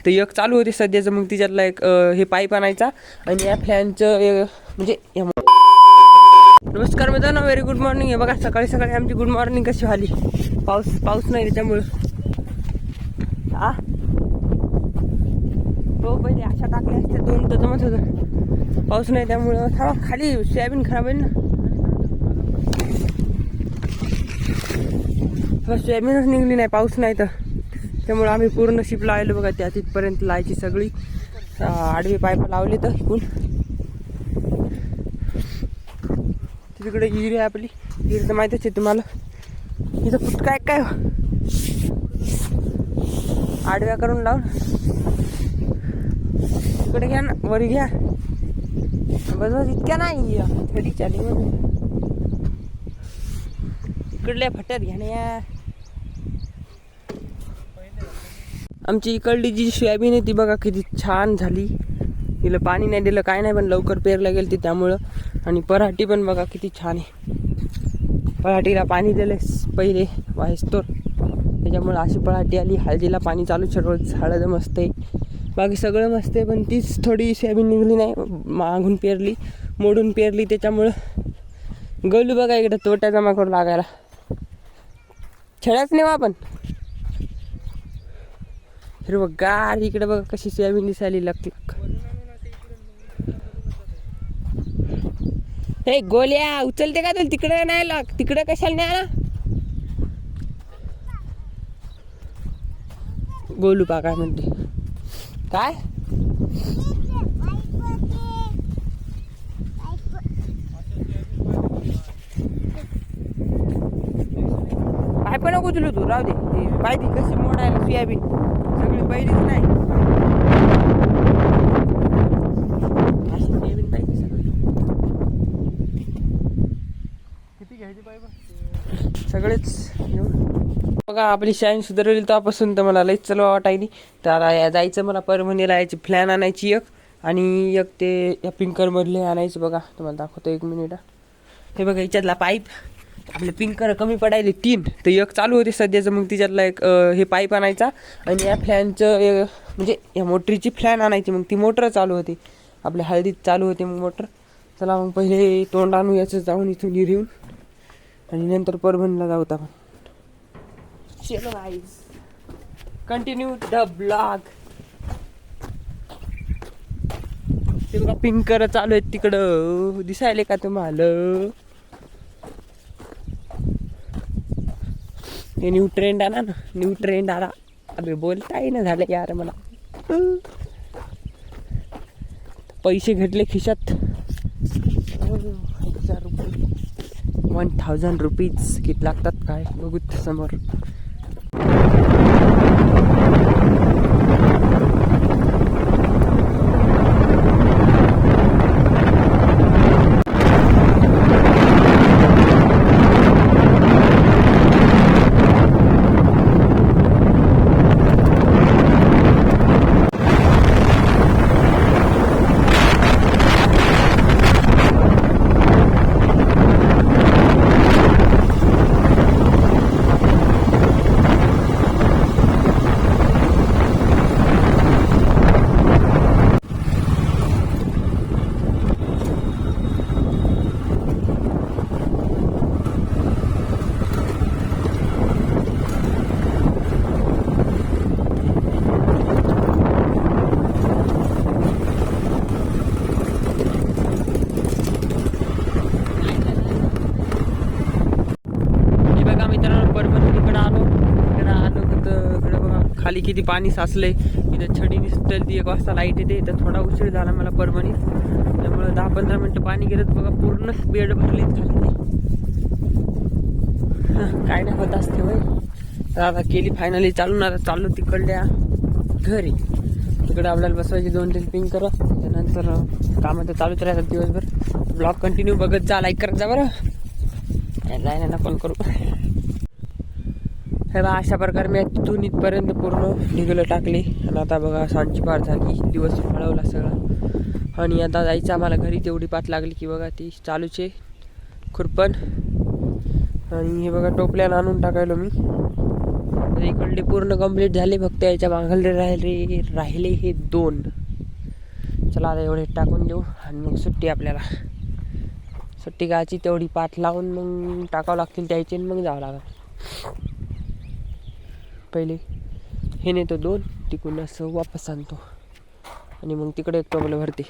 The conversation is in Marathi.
तर एक चालू होते सध्याचं, मग तिच्यातला एक हे पाईप आणायचा आणि या फॅनचं म्हणजे नमस्कार मित्रांनो, व्हेरी गुड मॉर्निंग. हे बघा सकाळी सकाळी आमची गुड मॉर्निंग कशी झाली. पाऊस नाही त्याच्यामुळं. हो पहिले अशा टाकल्या असत्या दोन तर जमत होतं. पाऊस नाही त्यामुळं थांबा, खाली सोयाबीन खराब होईल ना. सोयाबीनच निघली नाही पाऊस नाही तर, त्यामुळे आम्ही पूर्ण शिप लावले बघा. त्या तिथपर्यंत लावायची सगळी आडवी पाईप लावली तर इकून तिकडे हिरी आहे आपली. हिरी तर माहितीच आहे तुम्हाला. इथं फुट काय आडव्या करून लावून इकडे घ्या ना, वर घ्या बस. इतक्या नाही फडीच्या इकडल्या फट्यात घ्या ना या. आमची इकडली जी सोयाबीन आहे ती बघा किती छान झाली. तिला पाणी नाही दिलं काय नाही, पण लवकर पेरला गेलं ती त्यामुळं. आणि पराठी पण बघा किती छान आहे. पराठीला पाणी दिले पहिले वाहेस्तोर, त्याच्यामुळं अशी पराठी आली. हळदीला पाणी चालू रोज, हळद मस्त आहे, बाकी सगळं मस्त आहे. पण तीच थोडी सोयाबीन निघली नाही, मागून पेरली, मोडून पेरली, त्याच्यामुळं गलू बघा इकडे तोट्या जमा करू लागायला. छेडाच नाही आपण हिरवगार. इकडे बघा कशी सोयाबीन दिसायली लक. हे गोल्या उचलते का तुला? तिकडे नाही लाग, तिकडे कशाला नाही आला. गोलू पा काय म्हणते काय? पाय पण नको तुला, तू राहू दे. पाहिजे कशी मोडायला सोयाबीन सगळी पहिलीच नाही. अशी सोयाबीन पाहिजे सगळी. किती घ्यायची पाहिजे सगळेच बघा. आपली शाईन सुधारवली तेव्हापासून तर मला लईच चलवा वाटायली. तर जायचं मला परभणीला, यायची फ्लॅन आणायची एक, आणि एक ते या पिंकरमधले आणायचं बघा. तुम्हाला दाखवतो एक मिनिट. हे बघा याच्यातला पाईप आपले पिंकर कमी पडायले 3 तर एक चालू होते सध्याचं, मग तिच्यातला एक हे पाईप आणायचा आणि या फॅनचं म्हणजे या मोटरीची फॅन आणायची. मग ती मोटर चालू होती आपल्या हळदीत चालू होते मग मोटर. चला मग पहिले तोंड आणू याचं जाऊन इथून येऊन, आणि नंतर परभणीला जाऊ आपण. चलो गाइस, कंटिन्यू द ब्लॉग. ते बघा पिंकर चालू आहेत तिकडं, दिसायले का तुम्हाला? हे न्यू ट्रेंड आला ना, न्यू ट्रेंड आला. अबे बोलताही ना झालं यार मला. पैसे घेतले खिशात 1000 रुपये, 1000 रुपीज किती लागतात काय बघू समोर. खाली किती पाणी साचलंय. इथं छडी दिसतं ती 1 वाजता लाईट येते. तर थोडा उशीर झाला मला परभणीत, त्यामुळे 10-15 मिनटं पाणी गेलं बघा. पूर्ण बेड भरले खाली. काय नाही होत असते होय. तर आता केली फायनली चालून. आता चाललो तिकडल्या घरी. तिकडे आपल्याला बसवायची 2-3 पिंक करा. त्यानंतर कामं तर चालूच राहतात दिवसभर. ब्लॉग कंटिन्यू बघत जा, लाईक करत जा बरं. लाईन फोन करू. हे बघा अशा प्रकारे मी तिथून इथपर्यंत पूर्ण ढिगलं टाकले. आणि आता बघा सांजची पार झाली, दिवस फळवला सगळा. आणि आता जायचं आम्हाला घरी. तेवढी पाठ लागली की बघा ती चालूच आहे खुरपण. आणि हे बघा टोपल्याला आणून टाकायलो मी. तर इकडले पूर्ण कंप्लीट झाले, फक्त याच्या मागले राहिले हे 2. चला आता एवढे टाकून देऊ आणि मग सुट्टी आपल्याला. सुट्टी गायची तेवढी पाठ लावून मग टाकावं लागतील त्याची, मग जावं लागेल. पहिले हे नेतो 2, तिकडून असं वापस आणतो आणि मग तिकडे एक टोपलं भरते.